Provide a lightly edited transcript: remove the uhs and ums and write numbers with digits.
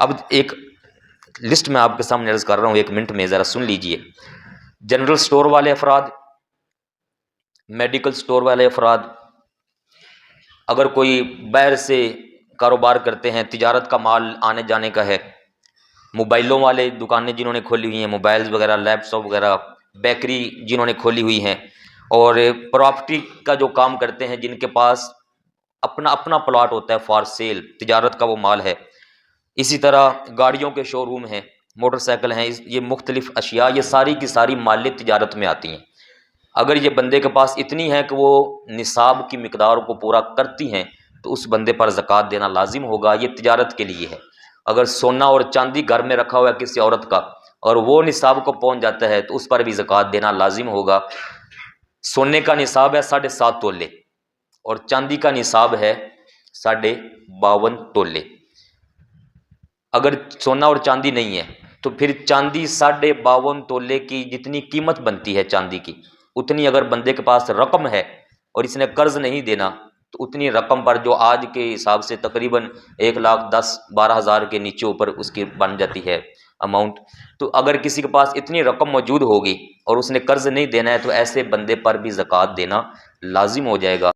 اب ایک لسٹ میں آپ کے سامنے عرض کر رہا ہوں، 1 منٹ میں ذرا سن لیجئے۔ جنرل سٹور والے افراد، میڈیکل سٹور والے افراد، اگر کوئی باہر سے کاروبار کرتے ہیں، تجارت کا مال آنے جانے کا ہے، موبائلوں والے دکانیں جنہوں نے کھولی ہوئی ہیں، موبائلز وغیرہ، لیپ ٹاپ وغیرہ، بیکری جنہوں نے کھولی ہوئی ہیں، اور پراپرٹی کا جو کام کرتے ہیں، جن کے پاس اپنا اپنا پلاٹ ہوتا ہے فار سیل، تجارت کا وہ مال ہے۔ اسی طرح گاڑیوں کے شو روم ہیں، موٹر سائیکل ہیں، یہ مختلف اشیاء، یہ ساری کی ساری مال تجارت میں آتی ہیں۔ اگر یہ بندے کے پاس اتنی ہے کہ وہ نصاب کی مقدار کو پورا کرتی ہیں تو اس بندے پر زکوٰۃ دینا لازم ہوگا، یہ تجارت کے لیے ہے۔ اگر سونا اور چاندی گھر میں رکھا ہوا ہے کسی عورت کا اور وہ نصاب کو پہنچ جاتا ہے تو اس پر بھی زکوٰۃ دینا لازم ہوگا۔ سونے کا نصاب ہے 7.5 تولے اور چاندی کا نصاب ہے 52.5 تولے۔ اگر سونا اور چاندی نہیں ہے تو پھر چاندی 52.5 تولے کی جتنی قیمت بنتی ہے چاندی کی، اتنی اگر بندے کے پاس رقم ہے اور اس نے قرض نہیں دینا تو اتنی رقم پر، جو آج کے حساب سے تقریباً 1,10,12,000 کے نیچے اوپر اس کی بن جاتی ہے اماؤنٹ، تو اگر کسی کے پاس اتنی رقم موجود ہوگی اور اس نے قرض نہیں دینا ہے تو ایسے بندے پر بھی زکوٰۃ دینا لازم ہو جائے گا۔